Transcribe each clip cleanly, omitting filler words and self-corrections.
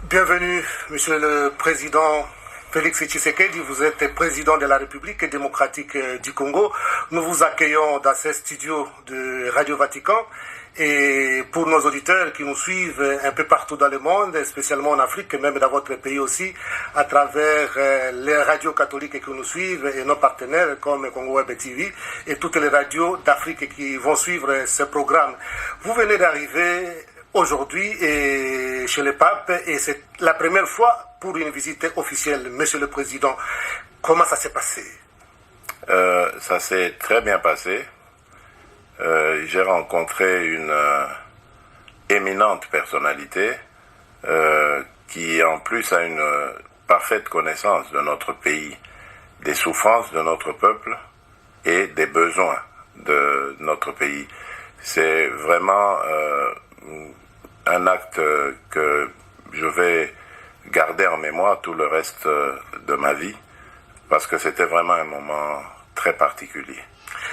Bienvenue, Monsieur le Président Félix Tshisekedi. Vous êtes président de la République démocratique du Congo. Nous vous accueillons dans ces studios de Radio Vatican. Et pour nos auditeurs qui nous suivent un peu partout dans le monde, spécialement en Afrique, et même dans votre pays aussi, à travers les radios catholiques qui nous suivent et nos partenaires comme Congo Web TV et toutes les radios d'Afrique qui vont suivre ce programme. Vous venez d'arriver aujourd'hui chez le pape et c'est la première fois pour une visite officielle. Monsieur le Président, comment ça s'est passé? Ça s'est très bien passé. J'ai rencontré une éminente personnalité qui en plus a une parfaite connaissance de notre pays, des souffrances de notre peuple et des besoins de notre pays. C'est vraiment un acte que je vais garder en mémoire tout le reste de ma vie parce que c'était vraiment un moment très particulier.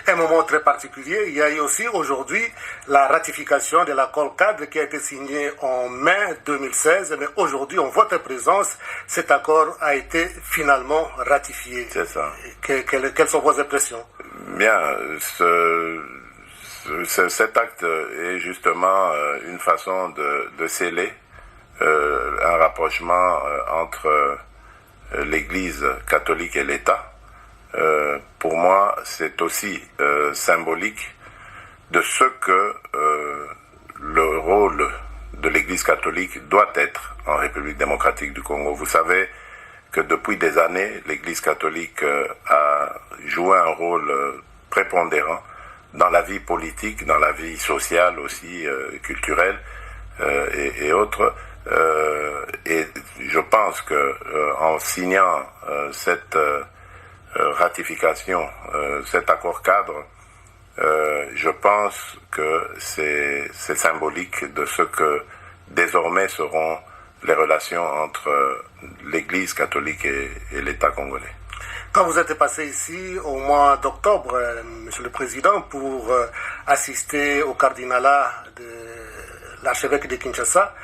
Un moment très particulier. Il y a eu aussi aujourd'hui la ratification de l'accord cadre qui a été signé en mai 2016. Mais aujourd'hui, en votre présence, cet accord a été finalement ratifié. C'est ça. Quelles sont vos impressions? Bien, cet acte est justement une façon de sceller un rapprochement entre l'Église catholique et l'État. Pour moi, c'est aussi symbolique de ce que le rôle de l'Église catholique doit être en République démocratique du Congo. Vous savez que depuis des années, l'Église catholique a joué un rôle prépondérant dans la vie politique, dans la vie sociale aussi, culturelle et autres. Et je pense que en signant cette ratification, cet accord cadre, je pense que c'est symbolique de ce que désormais seront les relations entre l'Église catholique et l'État congolais. Quand vous êtes passé ici au mois d'octobre, Monsieur le Président, pour assister au cardinalat de l'archevêque de Kinshasa,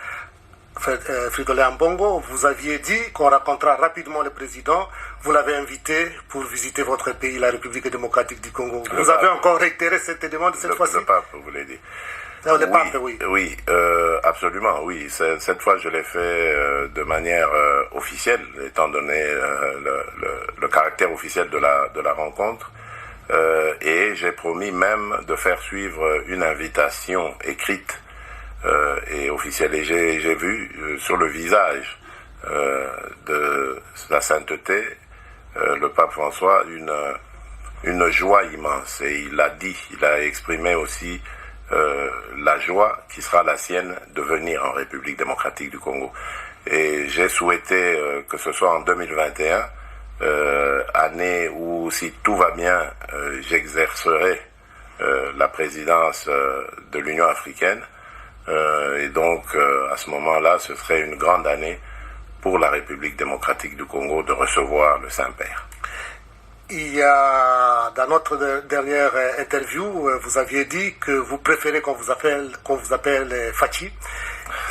Fridolin Ambongo, vous aviez dit qu'on rencontrera rapidement le président. Vous l'avez invité pour visiter votre pays, la République démocratique du Congo. Vous avez encore réitéré cette demande cette fois-ci? Le pape, vous voulez dire? Le pape, oui. Oui, absolument, oui. Cette fois, je l'ai fait de manière officielle, étant donné le caractère officiel de la rencontre. Et j'ai promis même de faire suivre une invitation écrite et officielle. Et j'ai vu sur le visage de la sainteté, le pape François, une joie immense. Et il a exprimé aussi la joie qui sera la sienne de venir en République démocratique du Congo. Et j'ai souhaité que ce soit en 2021, année où, si tout va bien, j'exercerai la présidence de l'Union africaine. Et donc, à ce moment-là, ce serait une grande année pour la République démocratique du Congo de recevoir le Saint-Père. Il y a, dans notre dernière interview, vous aviez dit que vous préférez qu'on vous appelle Fachi.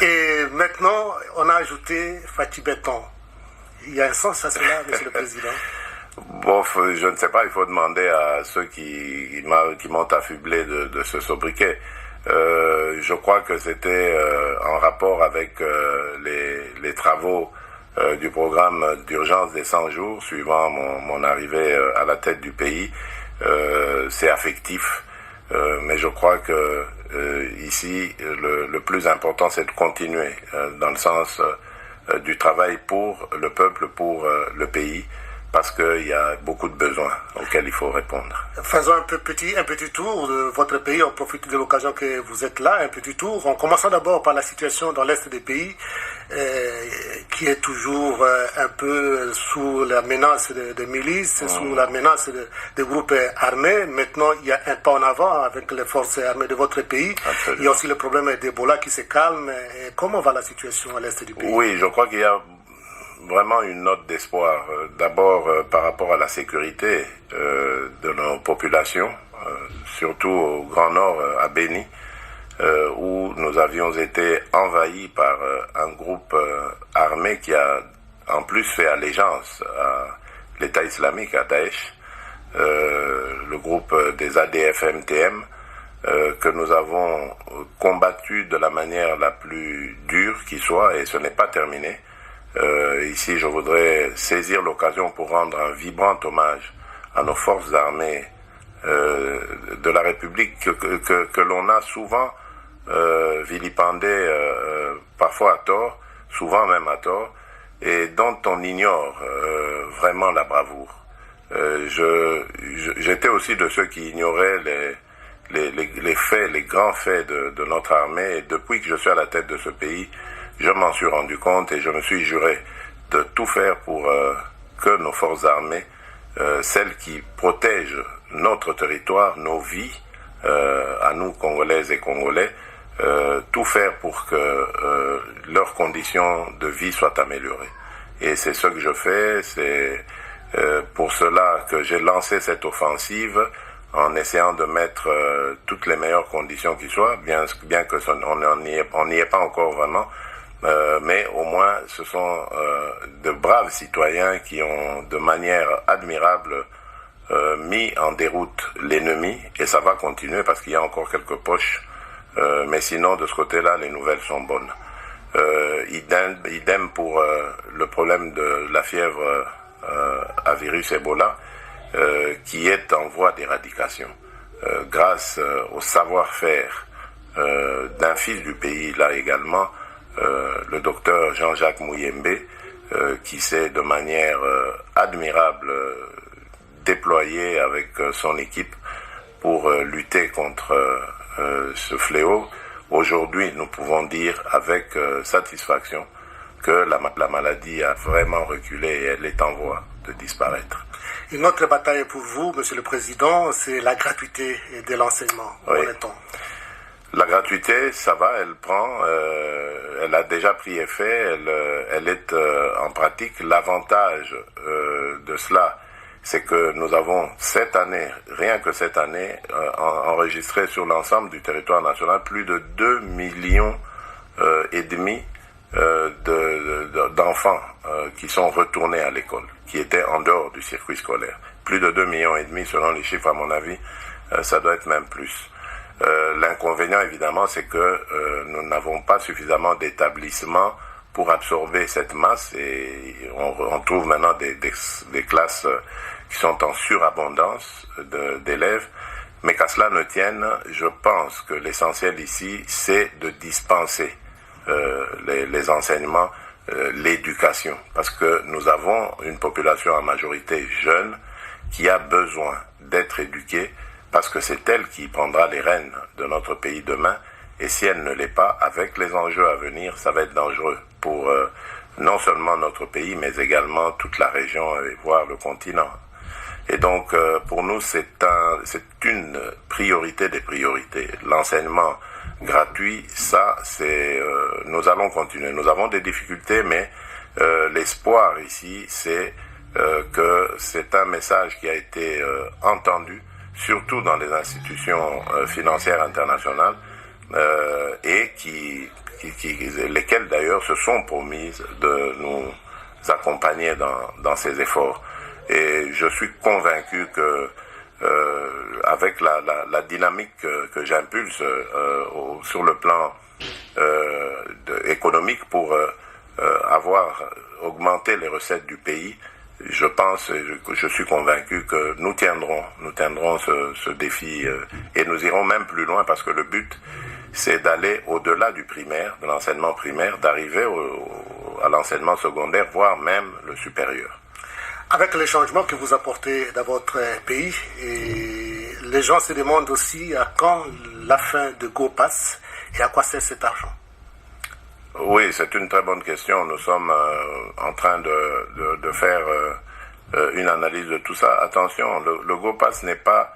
Et maintenant, on a ajouté Fachi Béton. Il y a un sens à cela, Monsieur le Président? Bon, je ne sais pas, il faut demander à ceux qui m'ont affublé de ce sobriquet. Je crois que c'était en rapport avec les travaux du programme d'urgence des 100 jours, suivant mon arrivée à la tête du pays. C'est affectif, mais je crois que ici, le plus important, c'est de continuer dans le sens du travail pour le peuple, pour le pays, parce qu'il y a beaucoup de besoins auxquels il faut répondre. Faisons un petit tour de votre pays. On profite de l'occasion que vous êtes là, un petit tour. En commençant d'abord par la situation dans l'est des pays, qui est toujours un peu sous la menace de milices, sous la menace de groupes armés. Maintenant, il y a un pas en avant avec les forces armées de votre pays. Absolument. Il y a aussi le problème d'Ebola qui se calme. Et comment va la situation à l'est du pays? Oui, je crois qu'il y a vraiment une note d'espoir. D'abord par rapport à la sécurité de nos populations, surtout au Grand Nord, à Béni. où nous avions été envahis par un groupe armé qui a en plus fait allégeance à l'État islamique, à Daesh, le groupe des ADF-MTM, que nous avons combattu de la manière la plus dure qui soit, et ce n'est pas terminé. Ici, je voudrais saisir l'occasion pour rendre un vibrant hommage à nos forces armées de la République que l'on a souvent vilipendé, parfois à tort, souvent même à tort, et dont on ignore vraiment la bravoure. J'étais aussi de ceux qui ignoraient les faits, les grands faits de notre armée, et depuis que je suis à la tête de ce pays, je m'en suis rendu compte et je me suis juré de tout faire pour que nos forces armées, celles qui protègent notre territoire, nos vies, à nous Congolaises et Congolais, tout faire pour que leurs conditions de vie soient améliorées. Et c'est ce que je fais, c'est pour cela que j'ai lancé cette offensive en essayant de mettre toutes les meilleures conditions qui soient, bien que on n'y est pas encore vraiment, mais au moins ce sont de braves citoyens qui ont de manière admirable mis en déroute l'ennemi, et ça va continuer parce qu'il y a encore quelques poches, mais sinon de ce côté-là les nouvelles sont bonnes. Idem pour le problème de la fièvre à virus Ebola, qui est en voie d'éradication grâce au savoir-faire d'un fils du pays là également, le docteur Jean-Jacques Mouyembe, qui s'est de manière admirable déployé avec son équipe pour lutter contre ce fléau. Aujourd'hui, nous pouvons dire avec satisfaction que la maladie a vraiment reculé et elle est en voie de disparaître. Une autre bataille pour vous, Monsieur le Président, c'est la gratuité de l'enseignement. Oui. La gratuité, ça va, elle prend, elle a déjà pris effet, elle est en pratique. L'avantage de cela, c'est que nous avons cette année, rien que cette année, enregistré sur l'ensemble du territoire national plus de 2,5 millions d'enfants qui sont retournés à l'école, qui étaient en dehors du circuit scolaire. Plus de 2,5 millions selon les chiffres, à mon avis, ça doit être même plus. L'inconvénient, évidemment, c'est que nous n'avons pas suffisamment d'établissements pour absorber cette masse, et on trouve maintenant des classes qui sont en surabondance d'élèves. Mais qu'à cela ne tienne, je pense que l'essentiel ici, c'est de dispenser les enseignements, l'éducation, parce que nous avons une population en majorité jeune qui a besoin d'être éduquée, parce que c'est elle qui prendra les rênes de notre pays demain, et si elle ne l'est pas, avec les enjeux à venir, ça va être dangereux pour non seulement notre pays, mais également toute la région et voire le continent. Et donc, pour nous, c'est une priorité des priorités. L'enseignement gratuit, ça, nous allons continuer. Nous avons des difficultés, mais l'espoir ici, c'est que c'est un message qui a été entendu, surtout dans les institutions financières internationales, et lesquelles d'ailleurs se sont promises de nous accompagner dans ces efforts. Et je suis convaincu que avec la dynamique que j'impulse sur le plan économique pour avoir augmenté les recettes du pays, je suis convaincu que nous tiendrons ce défi, et nous irons même plus loin, parce que le but, c'est d'aller au-delà du primaire, de l'enseignement primaire, d'arriver à l'enseignement secondaire, voire même le supérieur. Avec les changements que vous apportez dans votre pays, et les gens se demandent aussi à quand la fin de Go passe et à quoi sert cet argent. Oui, c'est une très bonne question. Nous sommes en train de faire une analyse de tout ça. Attention, le Go Pass n'est pas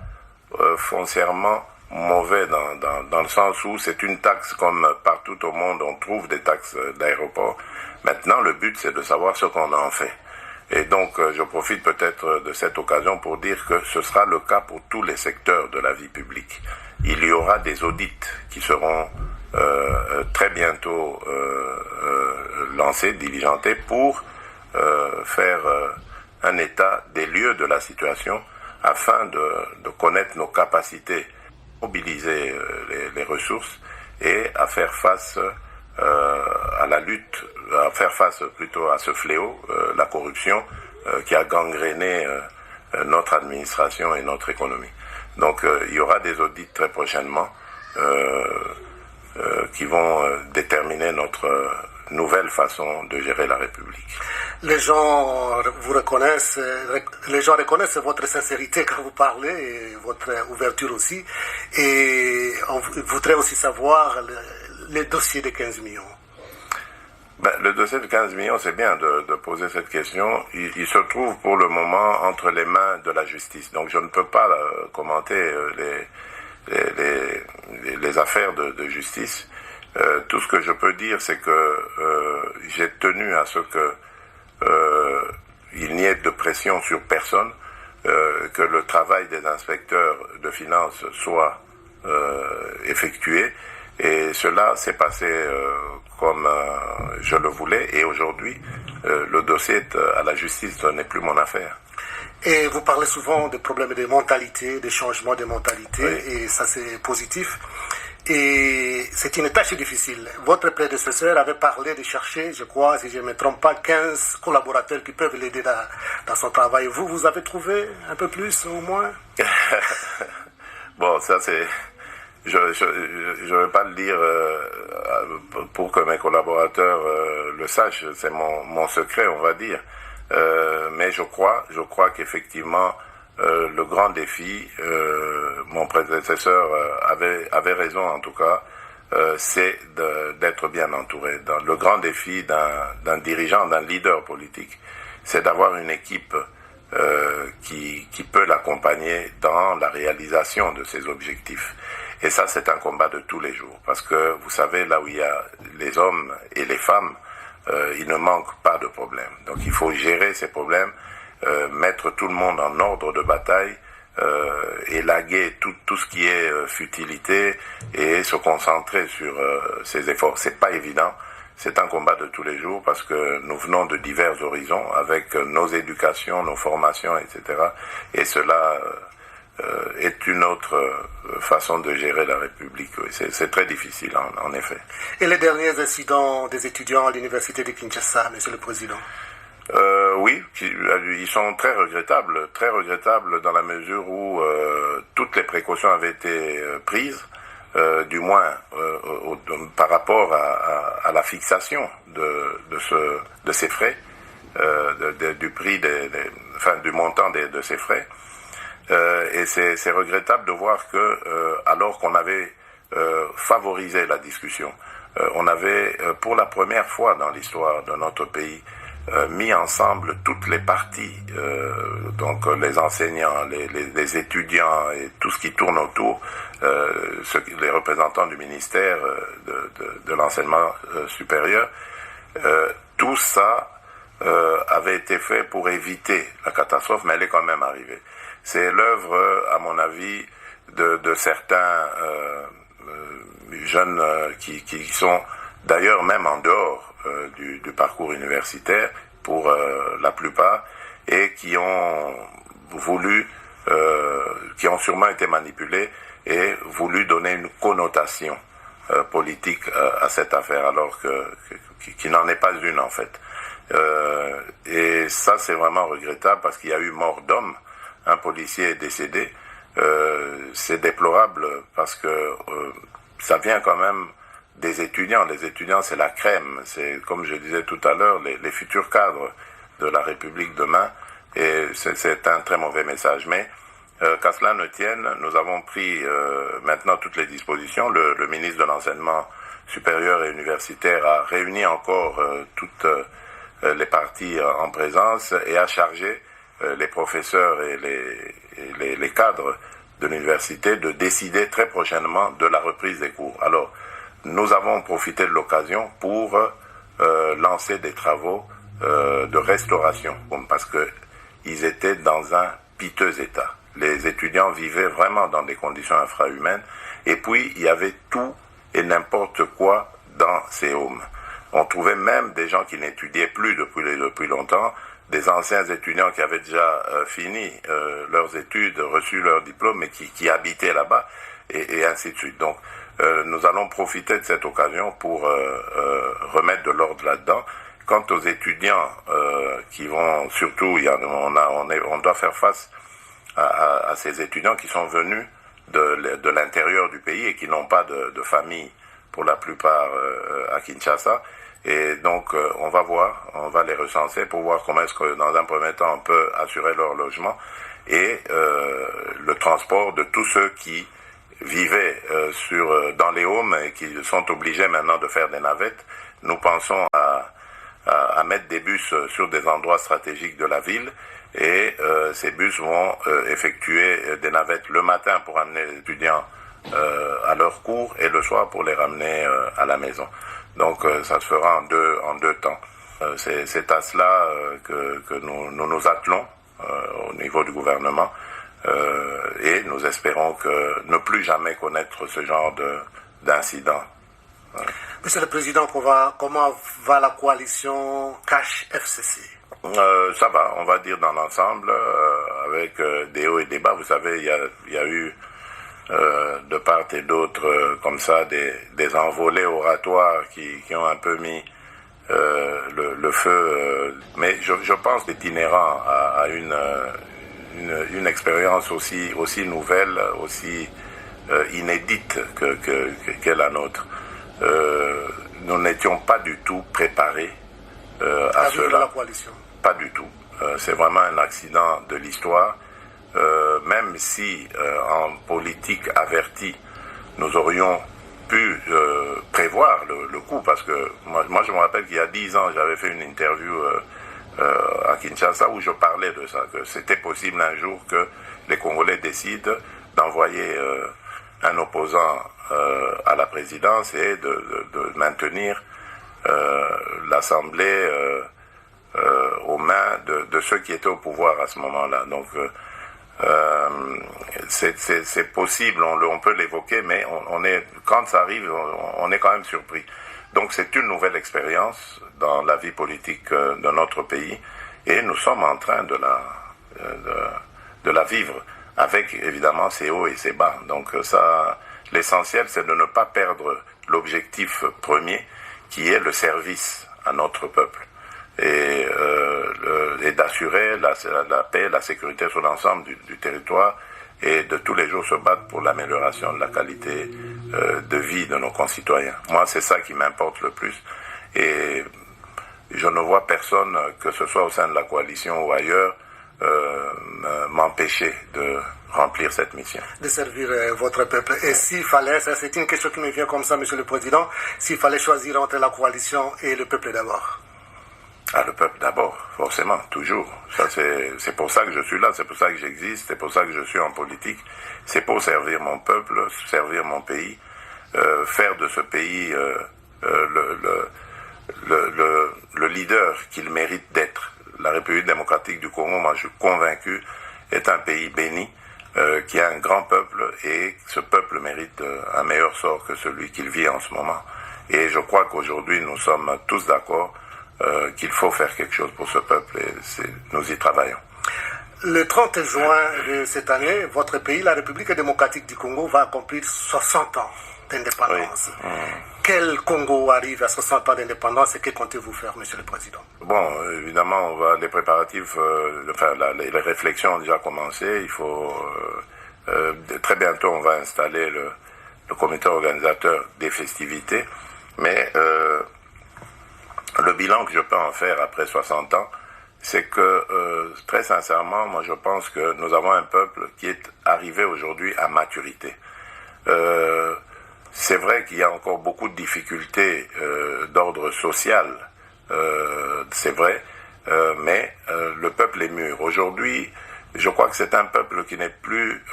foncièrement mauvais dans le sens où c'est une taxe comme partout au monde, on trouve des taxes d'aéroport. Maintenant, le but, c'est de savoir ce qu'on en fait. Et donc, je profite peut-être de cette occasion pour dire que ce sera le cas pour tous les secteurs de la vie publique. Il y aura des audits qui seront très bientôt lancés, diligentés, pour faire un état des lieux de la situation afin de connaître nos capacités, mobiliser les ressources et à faire face à la lutte, à faire face plutôt à ce fléau, la corruption qui a gangréné notre administration et notre économie. Donc il y aura des audits très prochainement qui vont déterminer notre nouvelle façon de gérer la République. Les gens vous reconnaissent, les gens reconnaissent votre sincérité quand vous parlez et votre ouverture aussi. Et on voudrait aussi savoir les dossiers de 15 millions. Le dossier de 15 millions, c'est bien de poser cette question. Il se trouve pour le moment entre les mains de la justice. Donc je ne peux pas commenter les affaires de justice. Tout ce que je peux dire, c'est que j'ai tenu à ce que il n'y ait de pression sur personne, que le travail des inspecteurs de finances soit effectué. Et cela s'est passé comme je le voulais. Et aujourd'hui, le dossier est à la justice, ce n'est plus mon affaire. Et vous parlez souvent des problèmes de mentalité, des changements de mentalité, oui. Et ça c'est positif. Et c'est une tâche difficile. Votre prédécesseur avait parlé de chercher, je crois, si je ne me trompe pas, 15 collaborateurs qui peuvent l'aider dans son travail. Vous avez trouvé un peu plus, au moins? Bon, ça c'est... Je ne vais pas le dire pour que mes collaborateurs le sachent, c'est mon secret, on va dire. Mais je crois qu'effectivement, le grand défi, mon prédécesseur avait raison en tout cas, c'est d'être bien entouré. Le grand défi d'un dirigeant, d'un leader politique, c'est d'avoir une équipe qui peut l'accompagner dans la réalisation de ses objectifs. Et ça, c'est un combat de tous les jours. Parce que, vous savez, là où il y a les hommes et les femmes, il ne manque pas de problèmes. Donc, il faut gérer ces problèmes, mettre tout le monde en ordre de bataille, élaguer tout ce qui est futilité et se concentrer sur ces efforts. C'est pas évident. C'est un combat de tous les jours parce que nous venons de divers horizons avec nos éducations, nos formations, etc. Et cela... est une autre façon de gérer la République. Oui. C'est très difficile, en effet. Et les derniers incidents des étudiants à l'université de Kinshasa, Monsieur le Président? Oui, ils sont très regrettables dans la mesure où toutes les précautions avaient été prises, du moins par rapport à la fixation de ces frais, du prix du montant de ces frais. Et c'est regrettable de voir que, alors qu'on avait favorisé la discussion, on avait pour la première fois dans l'histoire de notre pays mis ensemble toutes les parties, donc les enseignants, les étudiants et tout ce qui tourne autour, les représentants du ministère de l'enseignement supérieur, tout ça avait été fait pour éviter la catastrophe, mais elle est quand même arrivée. C'est l'œuvre, à mon avis, de certains jeunes qui sont d'ailleurs même en dehors du parcours universitaire, pour la plupart, et qui ont voulu, qui ont sûrement été manipulés et voulu donner une connotation politique à cette affaire, alors qui n'en est pas une en fait. Et ça, c'est vraiment regrettable parce qu'il y a eu mort d'homme. Un policier est décédé. C'est déplorable parce que ça vient quand même des étudiants. Les étudiants, c'est la crème. C'est, comme je disais tout à l'heure, les futurs cadres de la République demain. Et c'est un très mauvais message. Mais qu'à cela ne tienne, nous avons pris maintenant toutes les dispositions. Le ministre de l'Enseignement supérieur et universitaire a réuni encore toutes les parties en présence et a chargé les professeurs et les cadres de l'université de décider très prochainement de la reprise des cours. Alors, nous avons profité de l'occasion pour lancer des travaux de restauration, parce qu'ils étaés dans un piteux état. Les étudiants vivaient vraiment dans des conditions infrahumaines, et puis il y avait tout et n'importe quoi dans ces homes. On trouvait même des gens qui n'étudiaient plus depuis longtemps, des anciens étudiants qui avaient déjà fini leurs études, reçu leur diplôme, mais qui habitaient là-bas, et ainsi de suite. Donc, nous allons profiter de cette occasion pour remettre de l'ordre là-dedans. Quant aux étudiants qui vont, surtout, on doit faire face à ces étudiants qui sont venus de l'intérieur du pays et qui n'ont pas de famille pour la plupart à Kinshasa. Et donc, on va les recenser pour voir comment est-ce que, dans un premier temps, on peut assurer leur logement et le transport de tous ceux qui vivaient dans les homes et qui sont obligés maintenant de faire des navettes. Nous pensons à mettre des bus sur des endroits stratégiques de la ville et ces bus vont effectuer des navettes le matin pour amener les étudiants à leur cours et le soir pour les ramener à la maison. Donc ça se fera en deux temps. C'est à cela que nous attelons au niveau du gouvernement et nous espérons ne plus jamais connaître ce genre d'incident. Monsieur le Président, comment va la coalition Cash-FCC? Ça va, on va dire dans l'ensemble, avec des hauts et des bas. Vous savez, il y a eu de part et d'autre comme ça des envolées oratoires qui ont un peu mis le feu. Mais je pense itinérant à une expérience aussi nouvelle, aussi inédite qu'est la nôtre. Nous n'étions pas du tout préparés à cela. La coalition. Pas du tout. C'est vraiment un accident de l'histoire. Même si en politique avertie, nous aurions pu prévoir le coup, parce que moi je me rappelle qu'il y a 10 ans, j'avais fait une interview à Kinshasa où je parlais de ça, que c'était possible un jour que les Congolais décident d'envoyer un opposant à la présidence et de maintenir l'Assemblée aux mains de ceux qui étaient au pouvoir à ce moment-là. Donc c'est possible, on peut l'évoquer, mais quand ça arrive, on est quand même surpris. Donc c'est une nouvelle expérience dans la vie politique de notre pays et nous sommes en train de la vivre avec évidemment ses hauts et ses bas. Donc ça, l'essentiel c'est de ne pas perdre l'objectif premier qui est le service à notre peuple et d'assurer la paix, la sécurité sur l'ensemble du territoire et de tous les jours se battre pour l'amélioration de la qualité de vie de nos concitoyens. Moi, c'est ça qui m'importe le plus. Et je ne vois personne, que ce soit au sein de la coalition ou ailleurs, m'empêcher de remplir cette mission. De servir votre peuple. Et s'il fallait, ça c'est une question qui me vient comme ça, Monsieur le Président, s'il fallait choisir entre la coalition et le peuple d'abord? Ah, le peuple d'abord, forcément, toujours. Ça, c'est pour ça que je suis là, c'est pour ça que j'existe, c'est pour ça que je suis en politique. C'est pour servir mon peuple, servir mon pays, faire de ce pays le leader qu'il mérite d'être. La République démocratique du Congo, moi je suis convaincu, est un pays béni, qui a un grand peuple et ce peuple mérite un meilleur sort que celui qu'il vit en ce moment. Et je crois qu'aujourd'hui nous sommes tous d'accord qu'il faut faire quelque chose pour ce peuple et nous y travaillons. Le 30 juin de cette année, votre pays, la République démocratique du Congo, va accomplir 60 ans d'indépendance. Oui. Quel Congo arrive à 60 ans d'indépendance et que comptez-vous faire, Monsieur le Président? Bon, évidemment, les préparatifs, les réflexions ont déjà commencé. Il faut très bientôt, on va installer le comité organisateur des festivités. Mais le bilan que je peux en faire après 60 ans, c'est que très sincèrement, moi je pense que nous avons un peuple qui est arrivé aujourd'hui à maturité. C'est vrai qu'il y a encore beaucoup de difficultés d'ordre social, c'est vrai, mais le peuple est mûr. Aujourd'hui, je crois que c'est un peuple qui n'est plus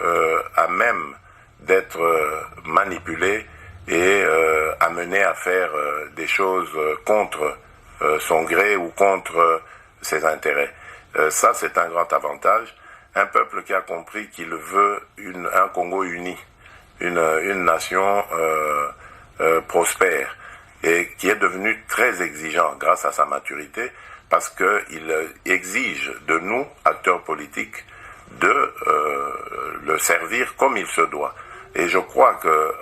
à même d'être manipulé et amené à faire des choses contre son gré ou contre ses intérêts. Ça, c'est un grand avantage. Un peuple qui a compris qu'il veut un Congo uni, une nation prospère, et qui est devenu très exigeant grâce à sa maturité, parce qu'il exige de nous, acteurs politiques, de le servir comme il se doit. Et je crois que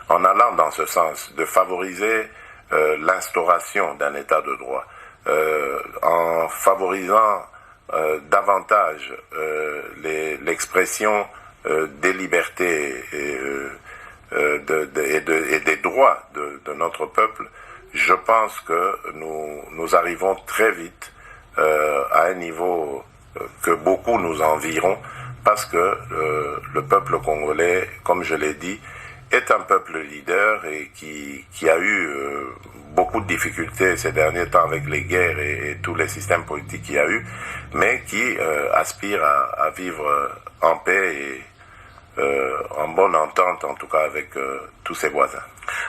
en allant dans ce sens, de favoriser l'instauration d'un état de droit, en favorisant davantage l'expression des libertés et des droits de notre peuple, je pense que nous arrivons très vite à un niveau que beaucoup nous envieront, parce que le peuple congolais, comme je l'ai dit, est un peuple leader et qui a eu beaucoup de difficultés ces derniers temps avec les guerres et tous les systèmes politiques qu'il y a eu, mais qui aspire à vivre en paix et en bonne entente, en tout cas avec tous ses voisins.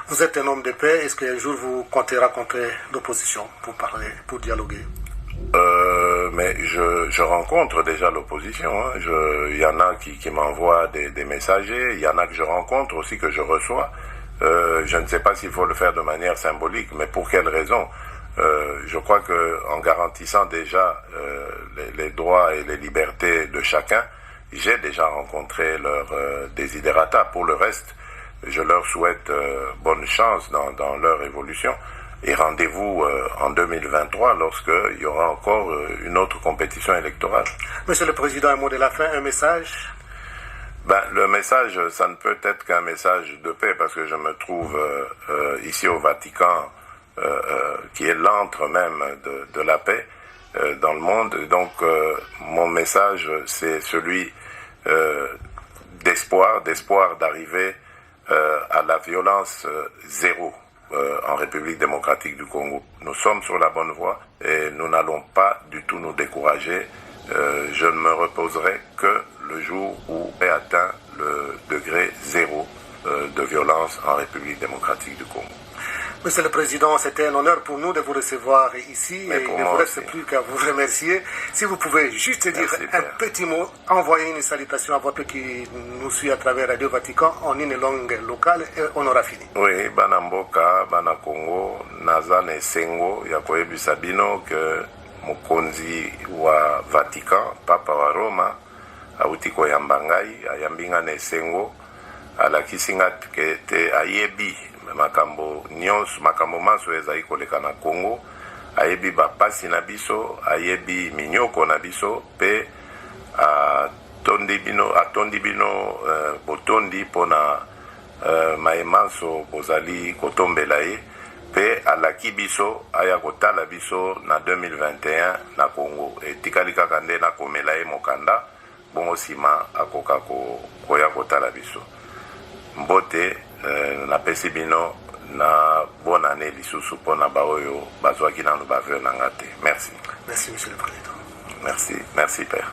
Vous êtes un homme de paix. Est-ce qu'un jour vous comptez rencontrer l'opposition pour parler, pour dialoguer? Mais je rencontre déjà l'opposition. Hein. Il y en a qui m'envoient des messagers, il y en a que je rencontre aussi, que je reçois. Je ne sais pas s'il faut le faire de manière symbolique, mais pour quelle raison? Je crois qu'en garantissant déjà les droits et les libertés de chacun, j'ai déjà rencontré leurs desiderata. Pour le reste, je leur souhaite bonne chance dans leur évolution. Et rendez-vous en 2023 lorsqu'il y aura encore une autre compétition électorale. Monsieur le Président, un mot de la fin, un message? Le message, ça ne peut être qu'un message de paix, parce que je me trouve ici au Vatican, qui est l'antre même de la paix dans le monde. Donc mon message, c'est celui d'espoir d'arriver à la violence zéro en République démocratique du Congo. Nous sommes sur la bonne voie et nous n'allons pas du tout nous décourager. Je ne me reposerai que le jour où est atteint le degré zéro de violence en République démocratique du Congo. Monsieur le Président, c'était un honneur pour nous de vous recevoir ici. Mais et il ne vous reste plus qu'à vous remercier. Si vous pouvez juste dire un petit mot, envoyer une salutation à votre qui nous suit à travers Radio Vatican en une langue locale, et on aura fini. Oui, bana mboka, bana Congo, naza ne sengo, ya koyebisa bino ke mokonzi wa Vatican, Papa wa Roma, auti koyamba ngai, ayambinga ne sengo, alakisi nga te ayebi makambo nyonso, makambo maso ezali koleka na Congo, ayebi bapasi na biso, ayebi minyoko na biso, pe atondi bino botondi pona maemanso bozali kotombela ye, pe alaki biso aya kotala biso na 2021 na Congo. Etikali kaka nde na komela ye mokanda, bongo sima akoka koya kotala biso. Mbote napesi bino na bonne année lisusu pona baoyo bazwaki nanu baveur na ngate. Merci. Merci, Monsieur le Président. Merci Père.